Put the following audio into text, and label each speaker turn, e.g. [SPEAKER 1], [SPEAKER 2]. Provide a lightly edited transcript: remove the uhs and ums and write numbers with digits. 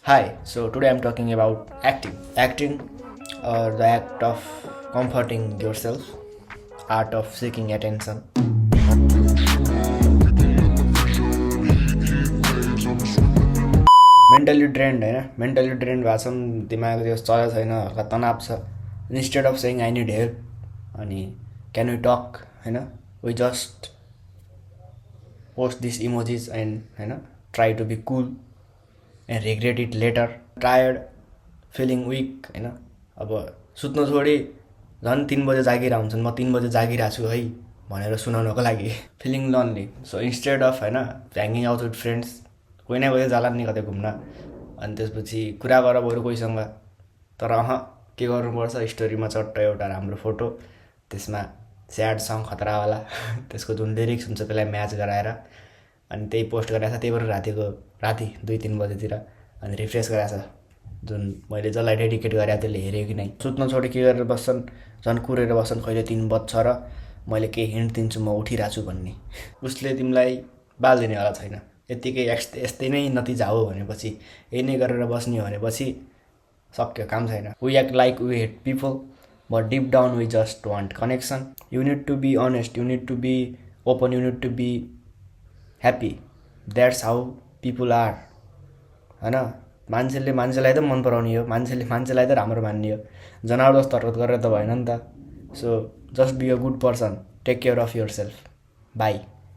[SPEAKER 1] Hi, so today I'm talking about acting. Acting, or the act of comforting yourself, art of seeking attention. Mentally drained होइन mentally drained भएको छ नि दिमाग त्यो चलेको छैन हल्का तनाव छ instead of saying I need help अनि क्यान वी टक होइन we just post this emojis and होइन try to be cool and regret it later tired feeling weak होइन अब सुत्नु छोडी झन् 3 बजे जागिरहेको हुन्छन् म 3 बजे जागिरहेको छु है भनेर सुनाउनको लागि feeling lonely so instead of होइन ह्याङ्गिङ आउट विथ फ्रेन्ड्स कोही न कोही जाला नि कतै घुम्न अनि त्यसपछि कुरा गर बरु कोहीसँग तर के गर्नुपर्छ स्टोरीमा चट्ट एउटा राम्रो फोटो त्यसमा स्याड सङ खतरावाला त्यसको जुन लिरिक्स हुन्छ त्यसलाई म्याच गराएर अनि त्यही पोस्ट गरेको छ त्यही भएर राति 2-3 बजेतिर अनि रिफ्रेस गरेको छ जुन मैले जसलाई डेडिकेट गरेँ त्यसले हेऱ्यो कि नै सुत्न छोडी के गरेर बस्छन् झन् कुरेर बस्छन् कहिले 3 बज्छ र मैले केही हिन्ट दिन्छु म उठिरहेको छु भन्ने उसले तिमीलाई बाल दिनेवाला छैन यत्तिकै यस्तै नै नतिजा हो भनेपछि यही नै गरेर बस्ने भनेपछि सक्यो काम छैन we act like we hate people but deep down we just want connection you need to be honest you need to be open you need to be happy that's how people are होइन मान्छेले मान्छेलाई त मन पराउने हो मान्छेले मान्छेलाई त राम्रो मान्ने हो जनावर जस्तो हरकत गरेर त भएन नि त so just be a good person take care of yourself by